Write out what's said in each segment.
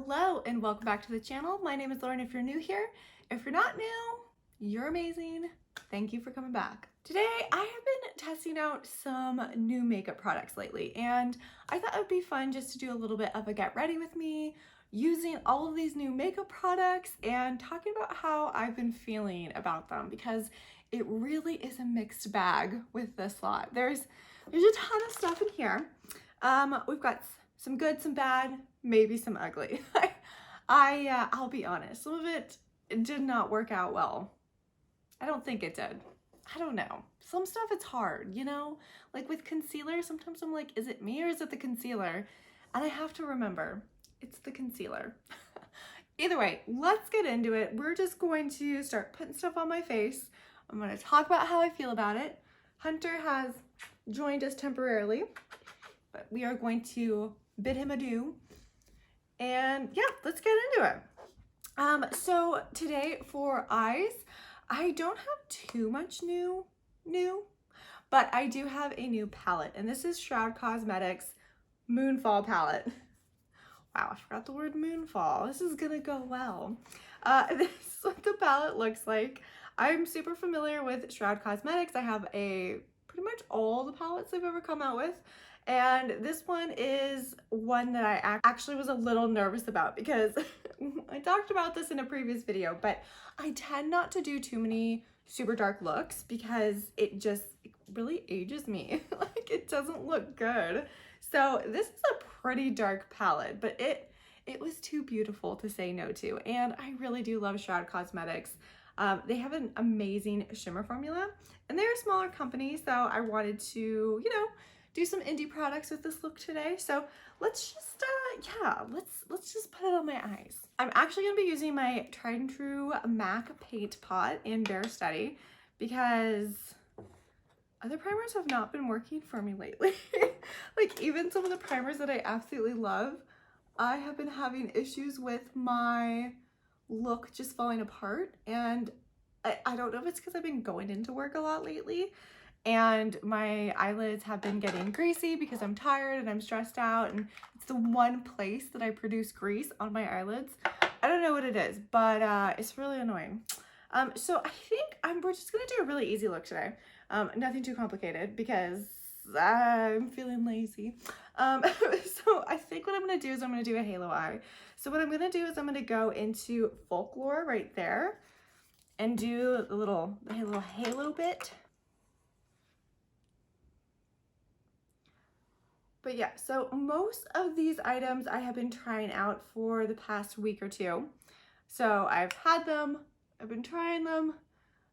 Hello and welcome back to the channel. My name is Lauren if you're new here. If you're not new, you're amazing. Thank you for coming back. Today I have been testing out some new makeup products lately, and I thought it would be fun just to do a little bit of a get ready with me using all of these new makeup products and talking about how I've been feeling about them, because it really is a mixed bag with this lot. There's a ton of stuff in here. We've got some good, some bad, maybe some ugly. I'll be honest, some of it did not work out well. I don't think it did. I don't know. Some stuff it's hard, you know? Like with concealer, sometimes I'm like, is it me or is it the concealer? And I have to remember, it's the concealer. Either way, let's get into it. We're just going to start putting stuff on my face. I'm going to talk about how I feel about it. Hunter has joined us temporarily, but we are going to bid him adieu. And yeah, let's get into it. So today for eyes, I don't have too much new, but I do have a new palette, and this is Shroud Cosmetics Moonfall palette. Wow, I forgot the word Moonfall. This is gonna go well. This is what the palette looks like. I'm super familiar with Shroud Cosmetics. I have pretty much all the palettes they've ever come out with. And this one is one that I actually was a little nervous about, because I talked about this in a previous video, but I tend not to do too many super dark looks because it really ages me. Like, it doesn't look good. So this is a pretty dark palette, but it was too beautiful to say no to. And I really do love Shroud Cosmetics. They have an amazing shimmer formula, and they're a smaller company, so I wanted to, you know, do some indie products with this look today. So let's just, let's just put it on my eyes. I'm actually gonna be using my tried and true MAC paint pot in Bare Study, because other primers have not been working for me lately. Like, even some of the primers that I absolutely love, I have been having issues with my look just falling apart. And I don't know if it's because I've been going into work a lot lately, and my eyelids have been getting greasy because I'm tired and I'm stressed out, and it's the one place that I produce grease on my eyelids. I don't know what it is, but it's really annoying. So I think we're just gonna do a really easy look today. Nothing too complicated because I'm feeling lazy. So I think what I'm gonna do is I'm gonna do a halo eye. So what I'm gonna do is I'm gonna go into Folklore right there and do the little halo bit. But yeah, so most of these items I have been trying out for the past week or two. So I've had them, I've been trying them,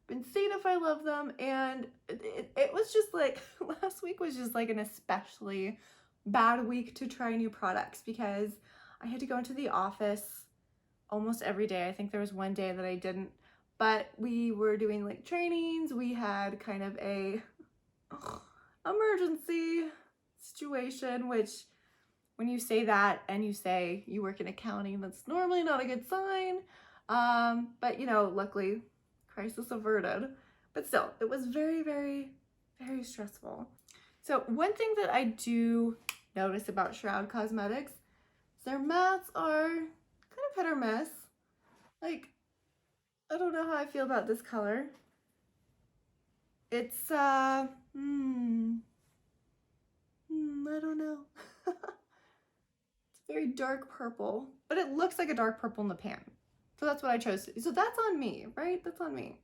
been seeing if I love them, and it was just like, last week was just like an especially bad week to try new products, because I had to go into the office almost every day. I think there was one day that I didn't, but we were doing like trainings. We had kind of a emergency situation, which when you say that and you say you work in accounting, that's normally not a good sign. But you know, luckily crisis averted, but still it was very, very, very stressful. So one thing that I do notice about Shroud Cosmetics is their mattes are kind of hit or miss. Like, I don't know how I feel about this color. It's I don't know. It's very dark purple, but it looks like a dark purple in the pan. So that's what I chose. So that's on me, right? That's on me.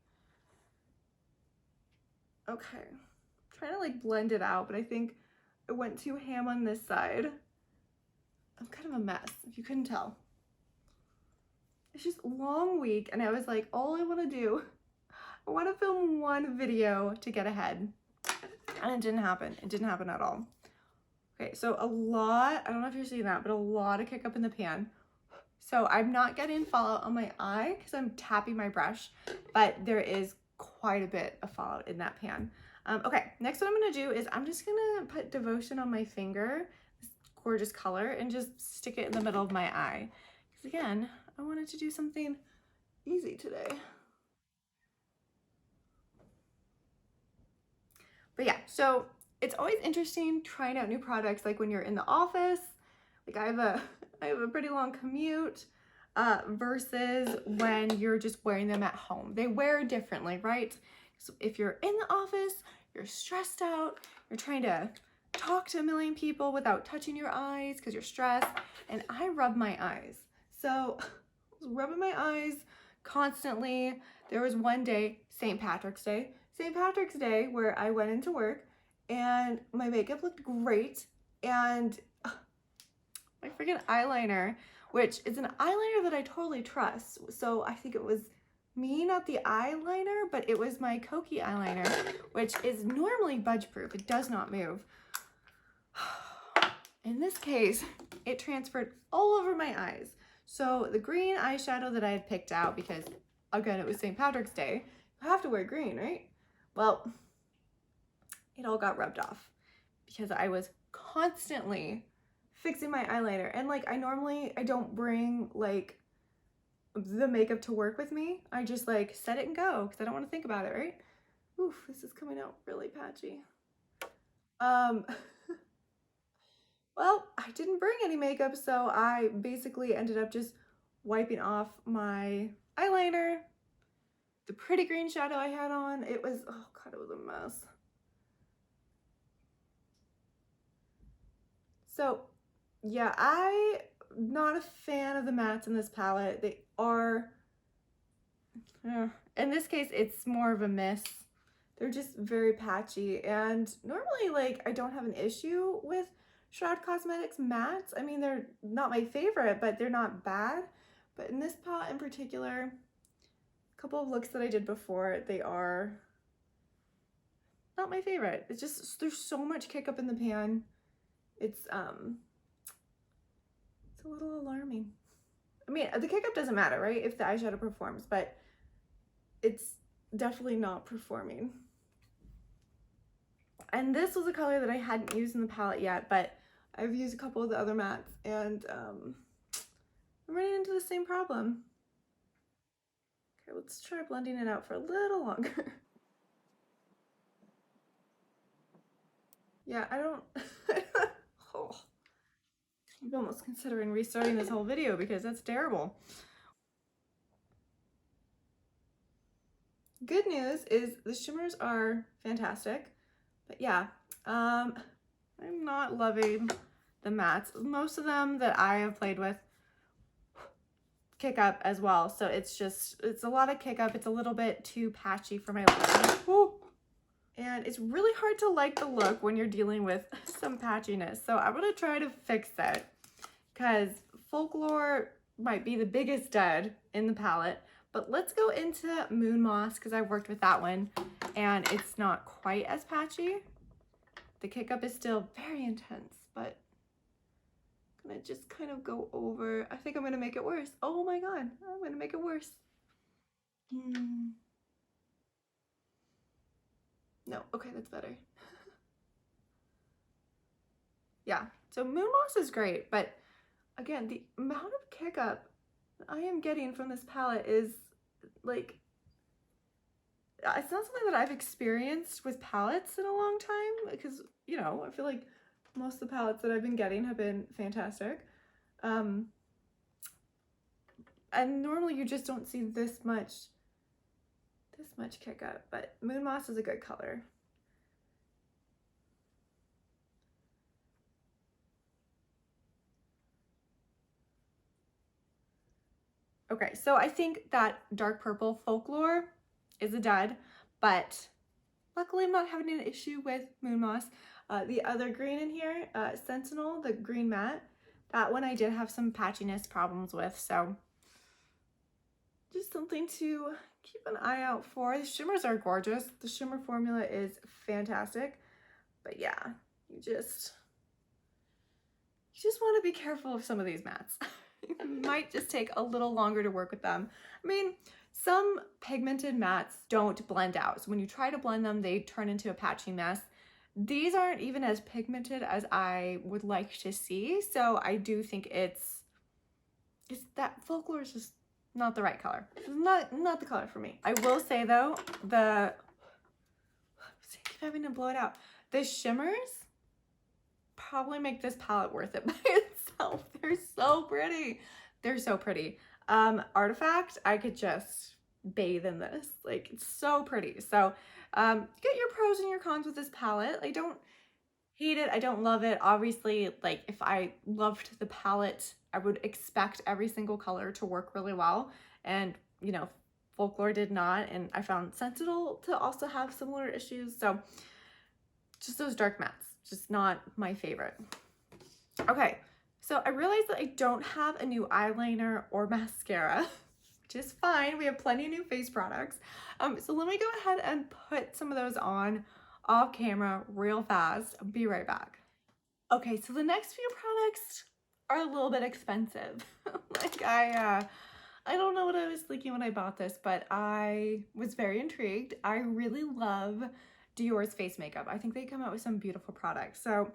Okay. I'm trying to like blend it out, but I think I went too ham on this side. I'm kind of a mess, if you couldn't tell. It's just a long week, and I was like, all I want to do, I want to film one video to get ahead. And it didn't happen. It didn't happen at all. Okay, so a lot, I don't know if you're seeing that, but a lot of kick up in the pan. So I'm not getting fallout on my eye because I'm tapping my brush, but there is quite a bit of fallout in that pan. Okay, next what I'm gonna do is I'm just gonna put Devotion on my finger, this gorgeous color, and just stick it in the middle of my eye. Because again, I wanted to do something easy today. But yeah, so it's always interesting trying out new products, like when you're in the office. Like I have a I have a pretty long commute versus when you're just wearing them at home. They wear differently, right? So if you're in the office, you're stressed out, you're trying to talk to a million people without touching your eyes because you're stressed, and I rub my eyes. So I was rubbing my eyes constantly. There was one day, St. Patrick's Day, where I went into work and my makeup looked great, and my freaking eyeliner, which is an eyeliner that I totally trust. So I think it was me, not the eyeliner, but it was my Kokie eyeliner, which is normally budge proof. It does not move. In this case, it transferred all over my eyes. So the green eyeshadow that I had picked out, because again, it was St. Patrick's Day, you have to wear green, right? Well, it all got rubbed off because I was constantly fixing my eyeliner. And like, I don't bring like the makeup to work with me. I just like set it and go because I don't want to think about it, right? Oof, this is coming out really patchy. Well, I didn't bring any makeup, so I basically ended up just wiping off my eyeliner, the pretty green shadow I had on. It was, oh God, it was a mess. So yeah, I'm not a fan of the mattes in this palette. They are, in this case, it's more of a miss. They're just very patchy, and normally like I don't have an issue with Shroud Cosmetics mattes. I mean, they're not my favorite, but they're not bad. But in this palette in particular, a couple of looks that I did before, they are not my favorite. It's just, there's so much kick up in the pan. It's a little alarming. I mean, the kick up doesn't matter, right? If the eyeshadow performs, but it's definitely not performing. And this was a color that I hadn't used in the palette yet, but I've used a couple of the other mattes, and I'm running into the same problem. Okay, let's try blending it out for a little longer. Yeah, I don't, oh, I'm almost considering restarting this whole video because that's terrible. Good news is the shimmers are fantastic, but yeah, I'm not loving the mattes. Most of them that I have played with kick up as well, so it's a lot of kick up. It's a little bit too patchy for my liking. And it's really hard to like the look when you're dealing with some patchiness, so I'm gonna try to fix that because Folklore might be the biggest dud in the palette. But let's go into Moon Moss because I've worked with that one and it's not quite as patchy. The kick up is still very intense, but I'm gonna just kind of go over. I think I'm gonna make it worse. Oh my God, I'm gonna make it worse. No, okay, that's better. Yeah, so Moon Moss is great, but again, the amount of kick up I am getting from this palette is like, it's not something that I've experienced with palettes in a long time because, you know, I feel like most of the palettes that I've been getting have been fantastic. And normally you just don't see this much kick up, but Moon Moss is a good color. Okay, so I think that dark purple Folklore is a dud, but luckily I'm not having an issue with Moon Moss. The other green in here, Sentinel, the green matte, that one I did have some patchiness problems with, so just something to keep an eye out for. The shimmers are gorgeous. The shimmer formula is fantastic, but yeah, you just want to be careful of some of these mattes. It might just take a little longer to work with them. I mean, some pigmented mattes don't blend out. So when you try to blend them, they turn into a patchy mess. These aren't even as pigmented as I would like to see. So I do think it's that Folklore is just not the right color. It's not the color for me. I will say though, I keep having to blow it out. The shimmers probably make this palette worth it by itself. myself. They're so pretty. They're so pretty. Artifact, I could just bathe in this. Like, it's so pretty. So get your pros and your cons with this palette. I don't hate it. I don't love it. Obviously, like, if I loved the palette, I would expect every single color to work really well. And, you know, Folklore did not. And I found Sensible to also have similar issues. So just those dark mattes, just not my favorite. Okay, so I realized that I don't have a new eyeliner or mascara, which is fine. We have plenty of new face products. So let me go ahead and put some of those on off camera real fast. I'll be right back. Okay, so the next few products are a little bit expensive. Like I don't know what I was thinking when I bought this, but I was very intrigued. I really love Dior's face makeup. I think they come out with some beautiful products. So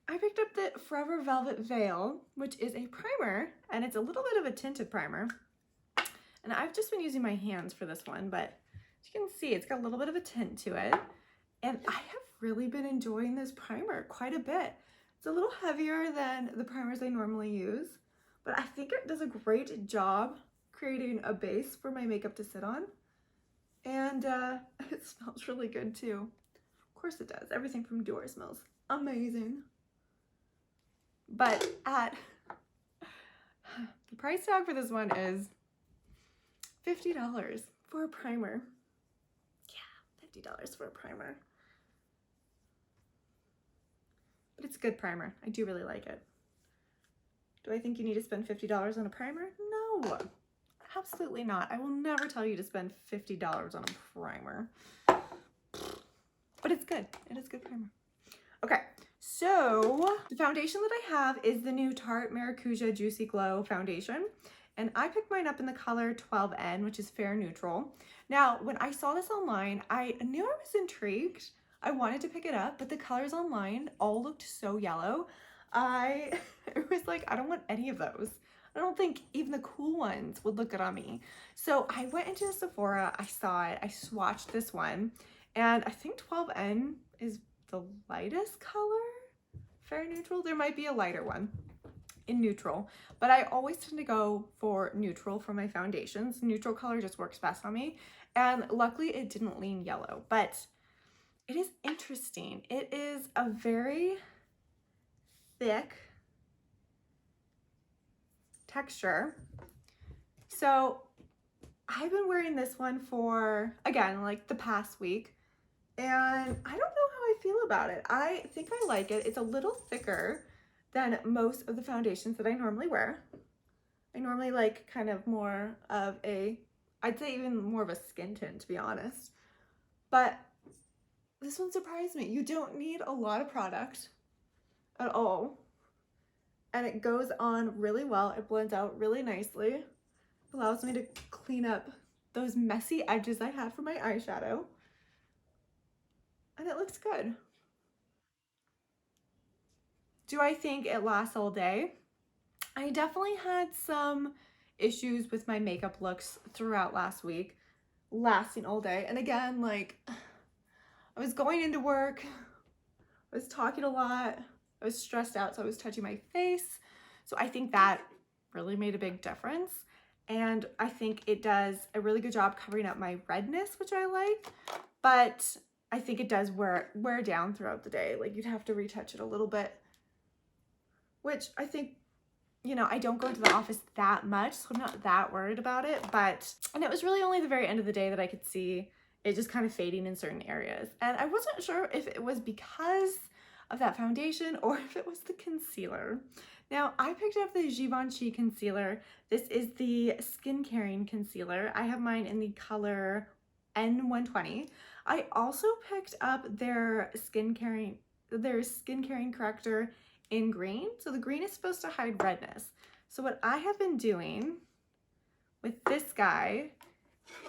I picked up the Forever Velvet Veil, which is a primer, and it's a little bit of a tinted primer. And I've just been using my hands for this one, but as you can see, it's got a little bit of a tint to it. And I have really been enjoying this primer quite a bit. It's a little heavier than the primers I normally use, but I think it does a great job creating a base for my makeup to sit on. And it smells really good too. Of course it does. Everything from Dior smells amazing. But at the price tag for this one is $50 for a primer. Yeah, $50 for a primer. But it's a good primer. I do really like it. Do I think you need to spend $50 on a primer? No, absolutely not. I will never tell you to spend $50 on a primer. But it's good. It is a good primer. Okay. So the foundation that I have is the new Tarte Maracuja Juicy Glow foundation. And I picked mine up in the color 12N, which is fair neutral. Now, when I saw this online, I knew I was intrigued. I wanted to pick it up, but the colors online all looked so yellow. It was like, I don't want any of those. I don't think even the cool ones would look good on me. So I went into Sephora, I saw it, I swatched this one, and I think 12N is the lightest color. Fair neutral. There might be a lighter one in neutral, but I always tend to go for neutral for my foundations. Neutral color just works best on me, and luckily it didn't lean yellow, but it is interesting. It is a very thick texture. So I've been wearing this one for, again, like the past week, and I don't know how I feel about it. I think I like it. It's a little thicker than most of the foundations that I normally wear. I normally like kind of more of a, I'd say even more of a skin tint, to be honest. But this one surprised me. You don't need a lot of product at all. And it goes on really well. It blends out really nicely. It allows me to clean up those messy edges I have for my eyeshadow. And it looks good. Do I think it lasts all day? I definitely had some issues with my makeup looks throughout last week, lasting all day. And again, like, I was going into work, I was talking a lot, I was stressed out, so I was touching my face. So I think that really made a big difference. And I think it does a really good job covering up my redness, which I like, but I think it does wear down throughout the day. Like, you'd have to retouch it a little bit, which I think, you know, I don't go into the office that much, so I'm not that worried about it. And it was really only the very end of the day that I could see it just kind of fading in certain areas. And I wasn't sure if it was because of that foundation or if it was the concealer. Now, I picked up the Givenchy concealer. This is the Skin Caring concealer. I have mine in the color N120. I also picked up their Skin Caring corrector in green. So the green is supposed to hide redness. So what I have been doing with this guy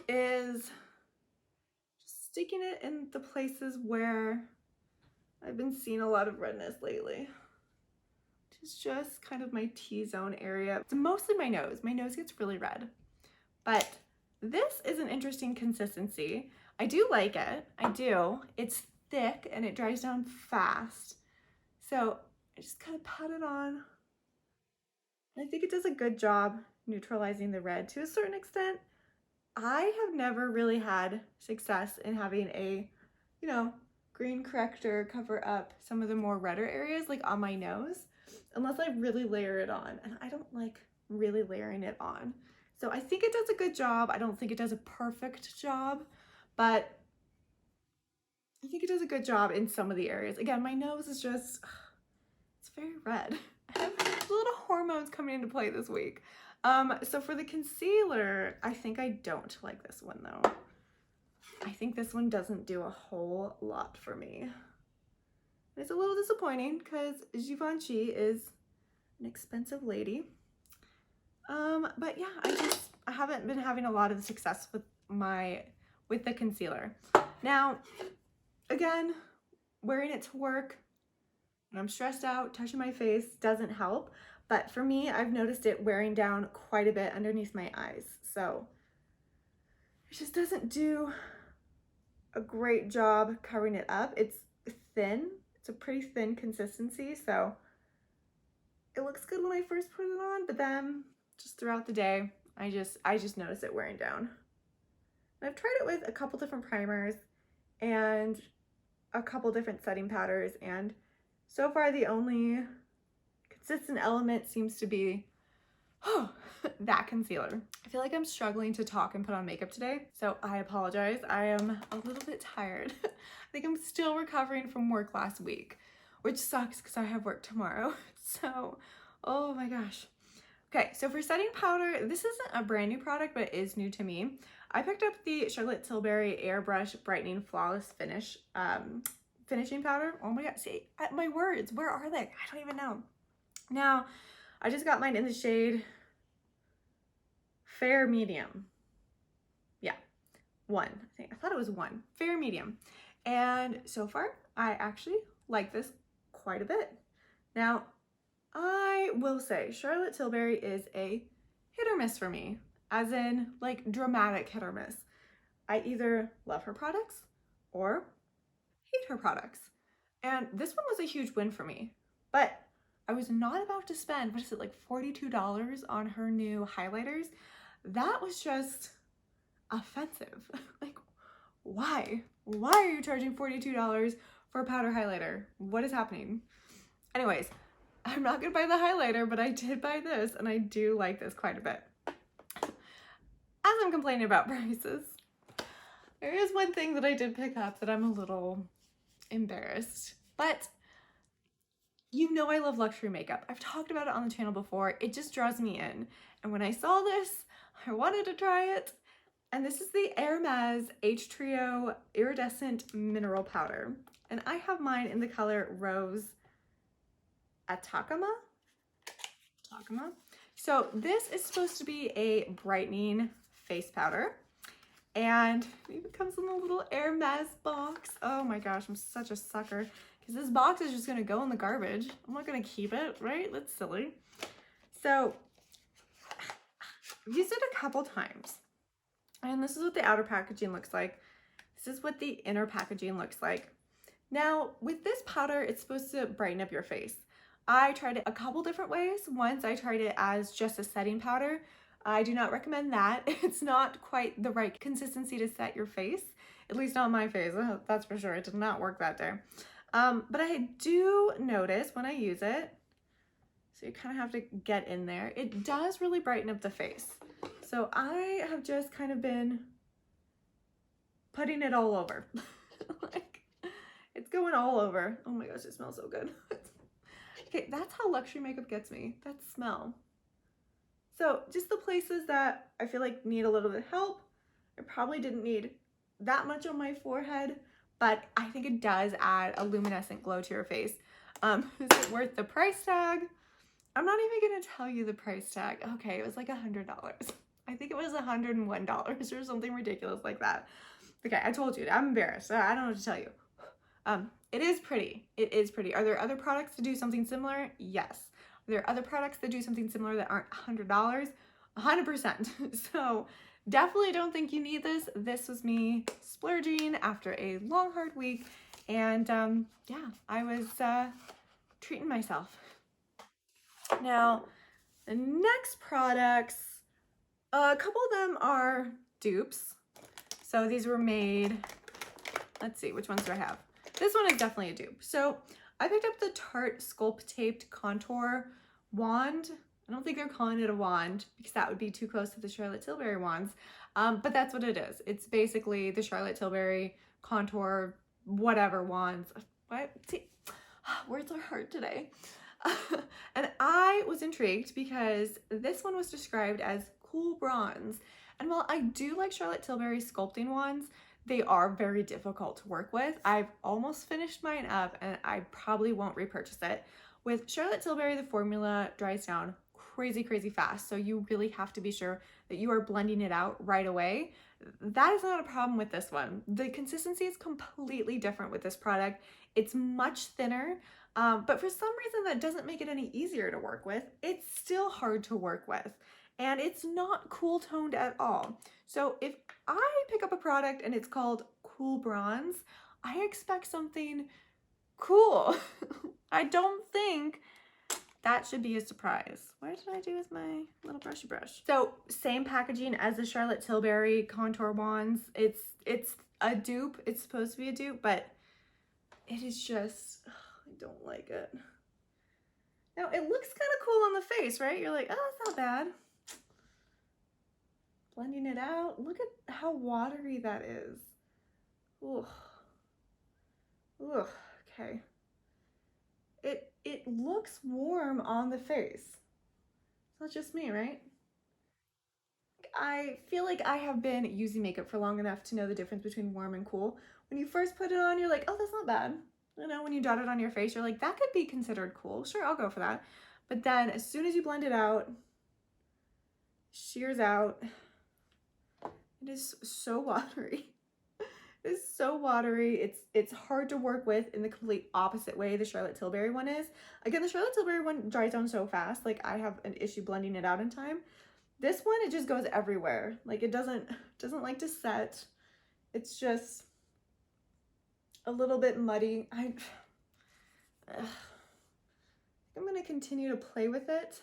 is just sticking it in the places where I've been seeing a lot of redness lately. Which is just kind of my T-zone area. It's mostly my nose. My nose gets really red. But this is an interesting consistency. I do like it. I do. It's thick and it dries down fast. So I just kind of pat it on I think it does a good job neutralizing the red to a certain extent. I have never really had success in having a, you know, green corrector cover up some of the more redder areas, like on my nose, unless I really layer it on. And I don't like really layering it on. So I think it does a good job. I don't think it does a perfect job, but I think it does a good job in some of the areas. Again, my nose is just, it's very red. I have little hormones coming into play this week. So for the concealer, I think I don't like this one though. I think this one doesn't do a whole lot for me. It's a little disappointing because Givenchy is an expensive lady. But yeah, I haven't been having a lot of success with the concealer. Now, again, wearing it to work when I'm stressed out, touching my face doesn't help. But for me, I've noticed it wearing down quite a bit underneath my eyes. So it just doesn't do a great job covering it up. It's thin. It's a pretty thin consistency. So it looks good when I first put it on, but then just throughout the day, I just notice it wearing down. And I've tried it with a couple different primers and a couple different setting powders, and so far the only consistent element seems to be that concealer. I feel like I'm struggling to talk and put on makeup today, so I apologize. I am a little bit tired. I think I'm still recovering from work last week, which sucks because I have work tomorrow. So, oh my gosh. Okay, so for setting powder, this isn't a brand new product, but it is new to me. I picked up the Charlotte Tilbury Airbrush Brightening Flawless Finish finishing powder. Oh my god, see, my words, where are they? I don't even know. Now, I just got mine in the shade Fair Medium. Yeah, 1. I thought it was 1. Fair Medium. And so far, I actually like this quite a bit. Now, I will say Charlotte Tilbury is a hit or miss for me, as in like dramatic hit or miss. I either love her products or hate her products. And this one was a huge win for me, but I was not about to spend, what is it, like $42 on her new highlighters. That was just offensive. Like, why? Why are you charging $42 for a powder highlighter? What is happening? Anyways, I'm not gonna buy the highlighter, but I did buy this, and I do like this quite a bit. As I'm complaining about prices, there is one thing that I did pick up that I'm a little embarrassed, but you know I love luxury makeup. I've talked about it on the channel before. It just draws me in. And when I saw this, I wanted to try it. And this is the Hermès H Trio Iridescent Mineral Powder. And I have mine in the color Rose Atacama. So this is supposed to be a brightening face powder. And it even comes in a little Hermès box. Oh my gosh, I'm such a sucker. Because this box is just going to go in the garbage. I'm not going to keep it, right? That's silly. So I've used it a couple times. And this is what the outer packaging looks like. This is what the inner packaging looks like. Now, with this powder, it's supposed to brighten up your face. I tried it a couple different ways. Once I tried it as just a setting powder. I do not recommend that. It's not quite the right consistency to set your face, at least on my face. That's for sure. It did not work that day. But I do notice when I use it, so you kind of have to get in there, it does really brighten up the face. So I have just kind of been putting it all over. Like, it's going all over. Oh my gosh, it smells so good. Okay, that's how luxury makeup gets me. That smell. So just the places that I feel like need a little bit of help, I probably didn't need that much on my forehead, but I think it does add a luminescent glow to your face. Is it worth the price tag? I'm not even gonna tell you the price tag. Okay, it was like $100. I think it was $101 or something ridiculous like that. Okay, I told you, I'm embarrassed. I don't know what to tell you. It is pretty. It is pretty. Are there other products to do something similar? Yes. Are there other products that do something similar that aren't $100? 100%. So definitely don't think you need this. This was me splurging after a long, hard week. And yeah, I was treating myself. Now, The next products, a couple of them are dupes. So these were made, let's see, which ones do I have? This one is definitely a dupe. So I picked up the Tarte Sculpt Taped Contour Wand. I don't think they're calling it a wand because that would be too close to the Charlotte Tilbury wands. But that's what it is. It's basically the Charlotte Tilbury contour, whatever wands. What? See, words are hard today. And I was intrigued because this one was described as cool bronze. And while I do like Charlotte Tilbury sculpting wands, they are very difficult to work with. I've almost finished mine up and I probably won't repurchase it. With Charlotte Tilbury, the formula dries down crazy, crazy fast. So you really have to be sure that you are blending it out right away. That is not a problem with this one. The consistency is completely different with this product. It's much thinner, but for some reason that doesn't make it any easier to work with. It's still hard to work with. And it's not cool toned at all. So if I pick up a product and it's called Cool Bronze, I expect something cool. I don't think that should be a surprise. What did I do with my little brushy brush? So same packaging as the Charlotte Tilbury contour wands. It's a dupe. It's supposed to be a dupe, but it is just, I don't like it. Now it looks kind of cool on the face, right? You're like, oh, it's not bad. Blending it out. Look at how watery that is. Ugh. Ugh. Okay. It looks warm on the face. It's not just me, right? I feel like I have been using makeup for long enough to know the difference between warm and cool. When you first put it on, you're like, oh, that's not bad. You know, when you dot it on your face, you're like, that could be considered cool. Sure, I'll go for that. But then as soon as you blend it out, shears out. It is so watery. It is so watery. It's hard to work with in the complete opposite way the Charlotte Tilbury one is. Again, the Charlotte Tilbury one dries down so fast. Like I have an issue blending it out in time. This one, it just goes everywhere. Like it doesn't like to set. It's just a little bit muddy. I'm gonna continue to play with it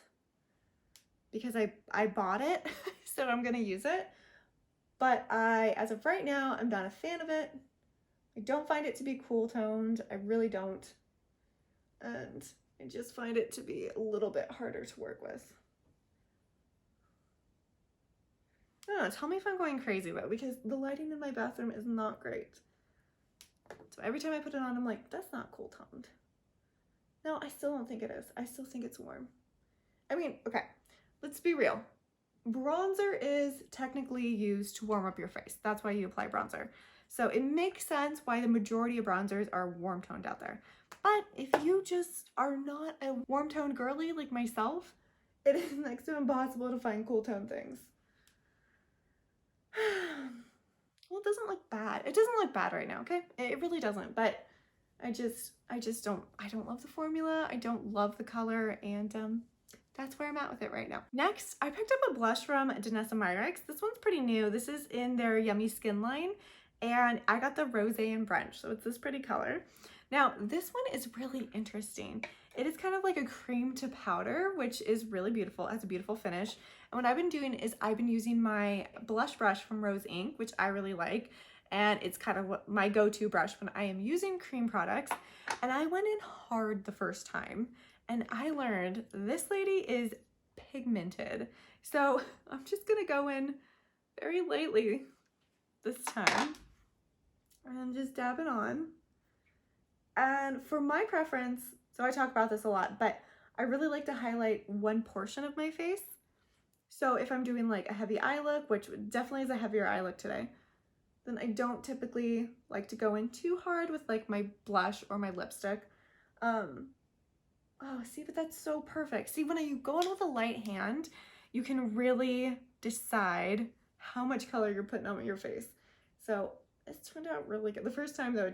because I bought it, so I'm gonna use it. But as of right now, I'm not a fan of it. I don't find it to be cool toned. I really don't. And I just find it to be a little bit harder to work with. I don't know, tell me if I'm going crazy though, because the lighting in my bathroom is not great. So every time I put it on, I'm like, that's not cool toned. No, I still don't think it is. I still think it's warm. I mean, okay, let's be real. Bronzer is technically used to warm up your face. That's why you apply bronzer. So it makes sense why the majority of bronzers are warm toned out there. But if you just are not a warm toned girly like myself, it is next to impossible to find cool tone things. Well, it doesn't look bad. It doesn't look bad right now, okay? It really doesn't, but I don't love the formula. I don't love the color, and that's where I'm at with it right now. Next, I picked up a blush from Danessa Myricks. This one's pretty new. This is in their Yummy Skin line, and I got the Rosé and Brunch, so it's this pretty color. Now, this one is really interesting. It is kind of like a cream to powder, which is really beautiful. It has a beautiful finish. And what I've been doing is I've been using my blush brush from Rose Inc, which I really like. And it's kind of my go-to brush when I am using cream products. And I went in hard the first time. And I learned this lady is pigmented. So I'm just gonna go in very lightly this time. And I'm just dabbing on. And for my preference, so I talk about this a lot, but I really like to highlight one portion of my face. So if I'm doing like a heavy eye look, which definitely is a heavier eye look today, then I don't typically like to go in too hard with like my blush or my lipstick. Oh, see, but that's so perfect. See, when you go in with a light hand, you can really decide how much color you're putting on your face. So it's turned out really good. The first time though,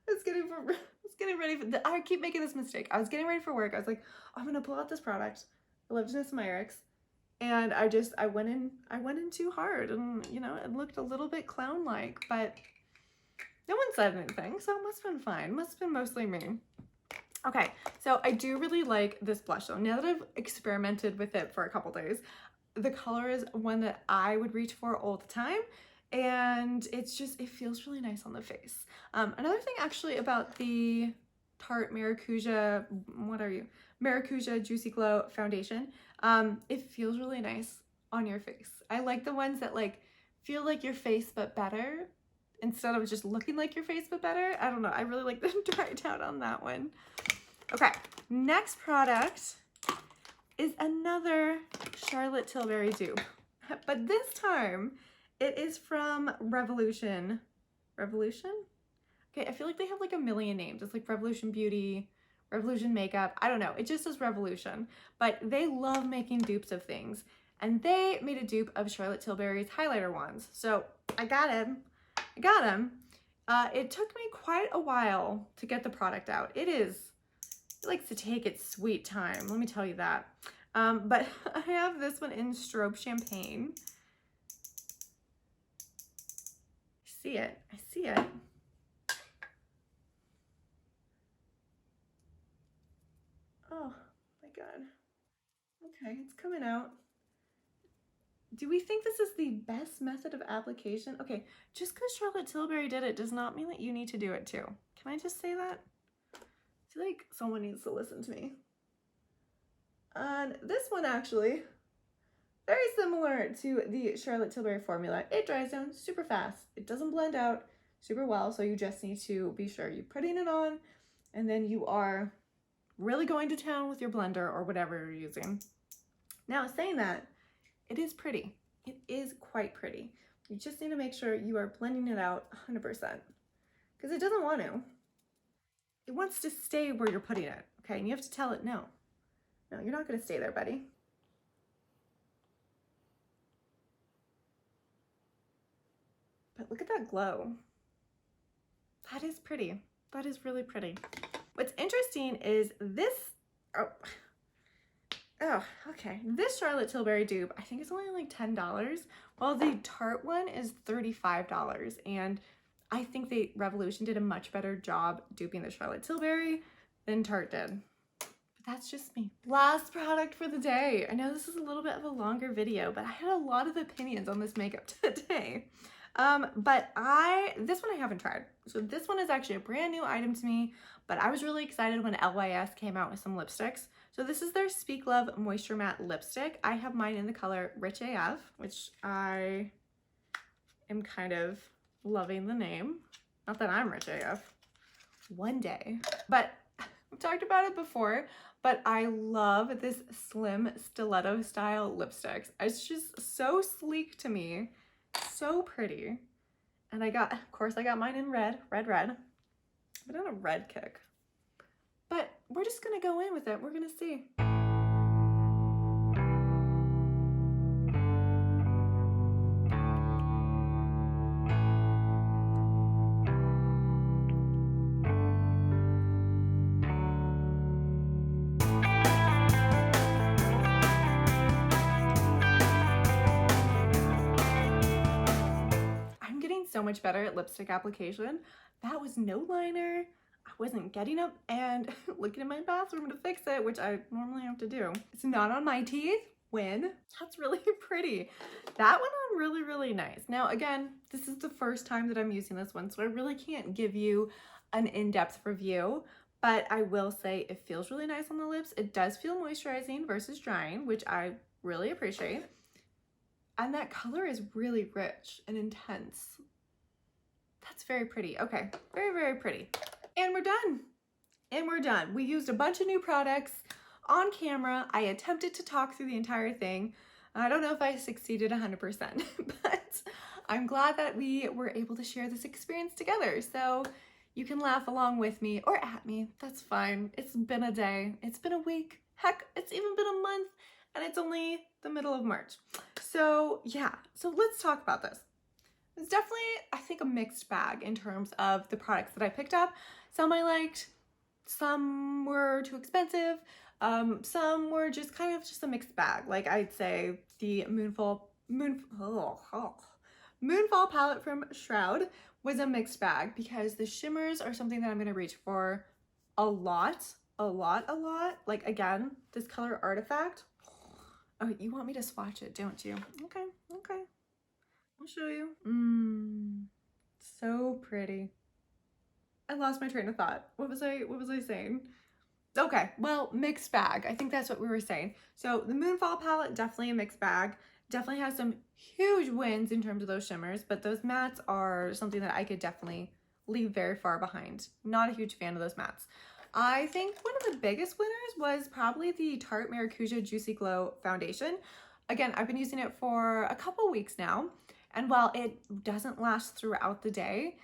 I was getting ready for, I keep making this mistake. I was getting ready for work. I was like, I'm gonna pull out this product. I love Danessa Myricks. And I went in too hard, and you know, it looked a little bit clown-like, but no one said anything, so it must have been fine. Must have been mostly me. Okay, so I do really like this blush though. Now that I've experimented with it for a couple days, the color is one that I would reach for all the time. And it's just, it feels really nice on the face. Another thing actually about the Tarte Maracuja, what are you? Maracuja Juicy Glow Foundation. It feels really nice on your face. I like the ones that like feel like your face but better instead of just looking like your face but better. I don't know. I really like the dry down on that one. Okay, next product is another Charlotte Tilbury dupe, but this time it is from Revolution. Revolution? Okay, I feel like they have like a million names. It's like Revolution Beauty, Revolution Makeup. I don't know. It just says Revolution, but they love making dupes of things. And they made a dupe of Charlotte Tilbury's highlighter wands. So I got him. It took me quite a while to get the product out. It likes to take its sweet time, let me tell you that. But I have this one in Strobe Champagne. I see it. Oh my God. Okay, it's coming out. Do we think this is the best method of application? Okay, just because Charlotte Tilbury did it does not mean that you need to do it too. Can I just say that? I feel like someone needs to listen to me. And this one actually, very similar to the Charlotte Tilbury formula. It dries down super fast. It doesn't blend out super well, so you just need to be sure you're putting it on and then you are really going to town with your blender or whatever you're using. Now, saying that, it is pretty. It is quite pretty. You just need to make sure you are blending it out 100% because it doesn't want to. It wants to stay where you're putting it, okay? And you have to tell it no. No, you're not gonna stay there, buddy. But look at that glow. That is pretty. That is really pretty. What's interesting is this, okay. This Charlotte Tilbury dupe, I think it's only like $10, while the Tarte one is $35. And I think Revolution did a much better job duping the Charlotte Tilbury than Tarte did. But that's just me. Last product for the day. I know this is a little bit of a longer video, but I had a lot of opinions on this makeup today. But this one I haven't tried. So this one is actually a brand new item to me, but I was really excited when LYS came out with some lipsticks. So this is their Speak Love Moisture Matte Lipstick. I have mine in the color Rich AF, which I am kind of loving the name. Not that I'm Rich AF. One day. But I've talked about it before, but I love this slim stiletto style lipsticks. It's just so sleek to me. So pretty. And of course I got mine in red. I've been on a red kick. But we're just gonna go in with it. We're gonna see. So much better at lipstick application. That was no liner. I wasn't getting up and looking in my bathroom to fix it, which I normally have to do. It's not on my teeth. Win. That's really pretty. That went on really, really nice. Now, again, this is the first time that I'm using this one, so I really can't give you an in-depth review, but I will say it feels really nice on the lips. It does feel moisturizing versus drying, which I really appreciate. And that color is really rich and intense. That's very pretty. Okay, very, very pretty. And we're done. We used a bunch of new products on camera. I attempted to talk through the entire thing. I don't know if I succeeded 100%, but I'm glad that we were able to share this experience together. So you can laugh along with me or at me. That's fine. It's been a day. It's been a week. Heck, it's even been a month, and it's only the middle of March. So yeah, so let's talk about this. It's definitely, I think, a mixed bag in terms of the products that I picked up. Some I liked, some were too expensive, some were just kind of just a mixed bag. Like I'd say the Moonfall palette from Shroud was a mixed bag because the shimmers are something that I'm going to reach for a lot a lot. Like, again, this color Artifact. Oh, you want me to swatch it, don't you? Okay. I'll show you. So pretty. I lost my train of thought. What was I saying? Okay, well, mixed bag. I think that's what we were saying. So the Moonfall palette, definitely a mixed bag. Definitely has some huge wins in terms of those shimmers, but those mattes are something that I could definitely leave very far behind. Not a huge fan of those mattes. I think one of the biggest winners was probably the Tarte Maracuja Juicy Glow foundation. Again, I've been using it for a couple weeks now, and while it doesn't last throughout the day,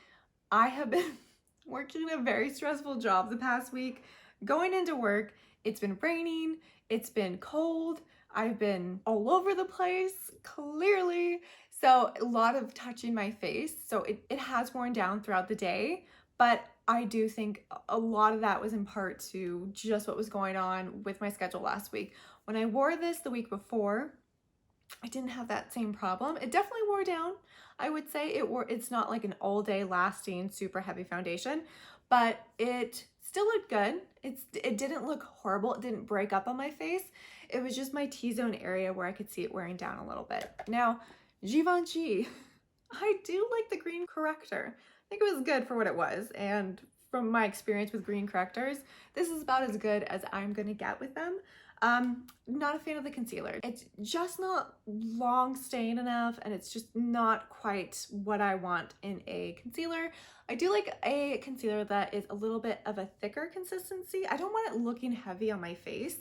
I have been working a very stressful job the past week. Going into work, it's been raining, it's been cold, I've been all over the place, clearly. So a lot of touching my face. So it has worn down throughout the day, but I do think a lot of that was in part to just what was going on with my schedule last week. When I wore this the week before, I didn't have that same problem. It definitely wore down. I would say it's not like an all day lasting super heavy foundation, but it still looked good. It didn't look horrible. It didn't break up on my face. It was just my T-zone area where I could see it wearing down a little bit. Now, Givenchy, I do like the green corrector. I think it was good for what it was, and from my experience with green correctors, this is about as good as I'm gonna get with them. Not a fan of the concealer. It's just not long staying enough, and it's just not quite what I want in a concealer. I do like a concealer that is a little bit of a thicker consistency. I don't want it looking heavy on my face,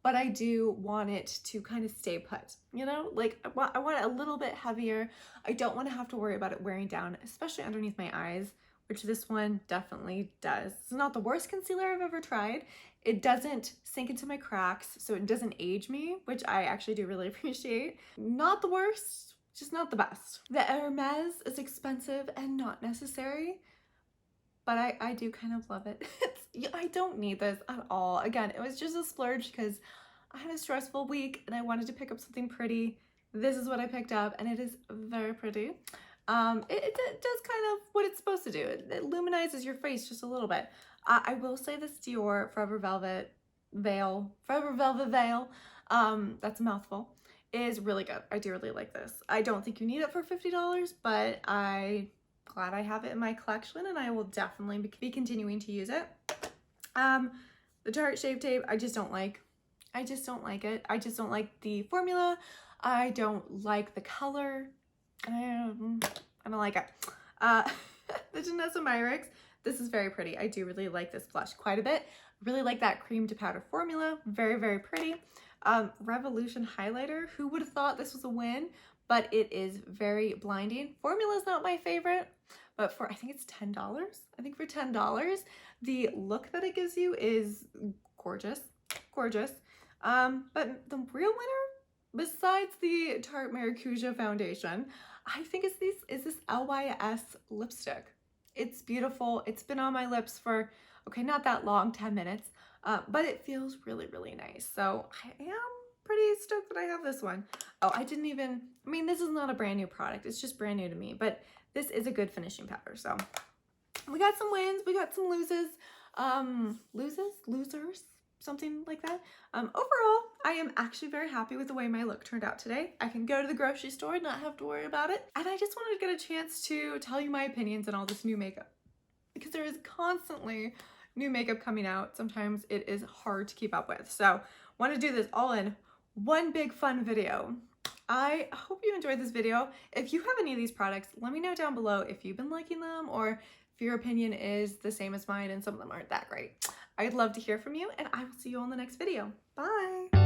but I do want it to kind of stay put, you know? Like, I want it a little bit heavier. I don't want to have to worry about it wearing down, especially underneath my eyes, which this one definitely does. It's not the worst concealer I've ever tried. It doesn't sink into my cracks, so it doesn't age me, which I actually do really appreciate. Not the worst, just not the best. The Hermès is expensive and not necessary, but I do kind of love it. I don't need this at all. Again, it was just a splurge because I had a stressful week and I wanted to pick up something pretty. This is what I picked up, and it is very pretty. It does kind of what it's supposed to do. It luminizes your face just a little bit. I will say this Dior Forever Velvet Veil, that's a mouthful, is really good. I do really like this. I don't think you need it for $50, but I'm glad I have it in my collection, and I will definitely be continuing to use it. The Tarte Shape Tape, I just don't like it. I just don't like the formula. I don't like the color. I don't like it. The Janessa Myricks, this is very pretty. I do really like this blush quite a bit. Really like that cream to powder formula. Very, very pretty. Revolution highlighter. Who would have thought this was a win? But it is very blinding. Formula is not my favorite, but I think it's $10. I think for $10, the look that it gives you is gorgeous. But the real winner, besides the Tarte Maracuja foundation, I think is this LYS lipstick. It's beautiful. It's been on my lips for, okay, not that long, 10 minutes, but it feels really, really nice. So I am pretty stoked that I have this one. Oh, this is not a brand new product. It's just brand new to me, but this is a good finishing powder. So we got some wins, we got some losers, something like that. Overall, I am actually very happy with the way my look turned out today. I can go to the grocery store and not have to worry about it. And I just wanted to get a chance to tell you my opinions on all this new makeup, because there is constantly new makeup coming out. Sometimes it is hard to keep up with. So want to do this all in one big fun video. I hope you enjoyed this video. If you have any of these products, let me know down below if you've been liking them or if your opinion is the same as mine and some of them aren't that great. I'd love to hear from you, and I will see you on the next video. Bye!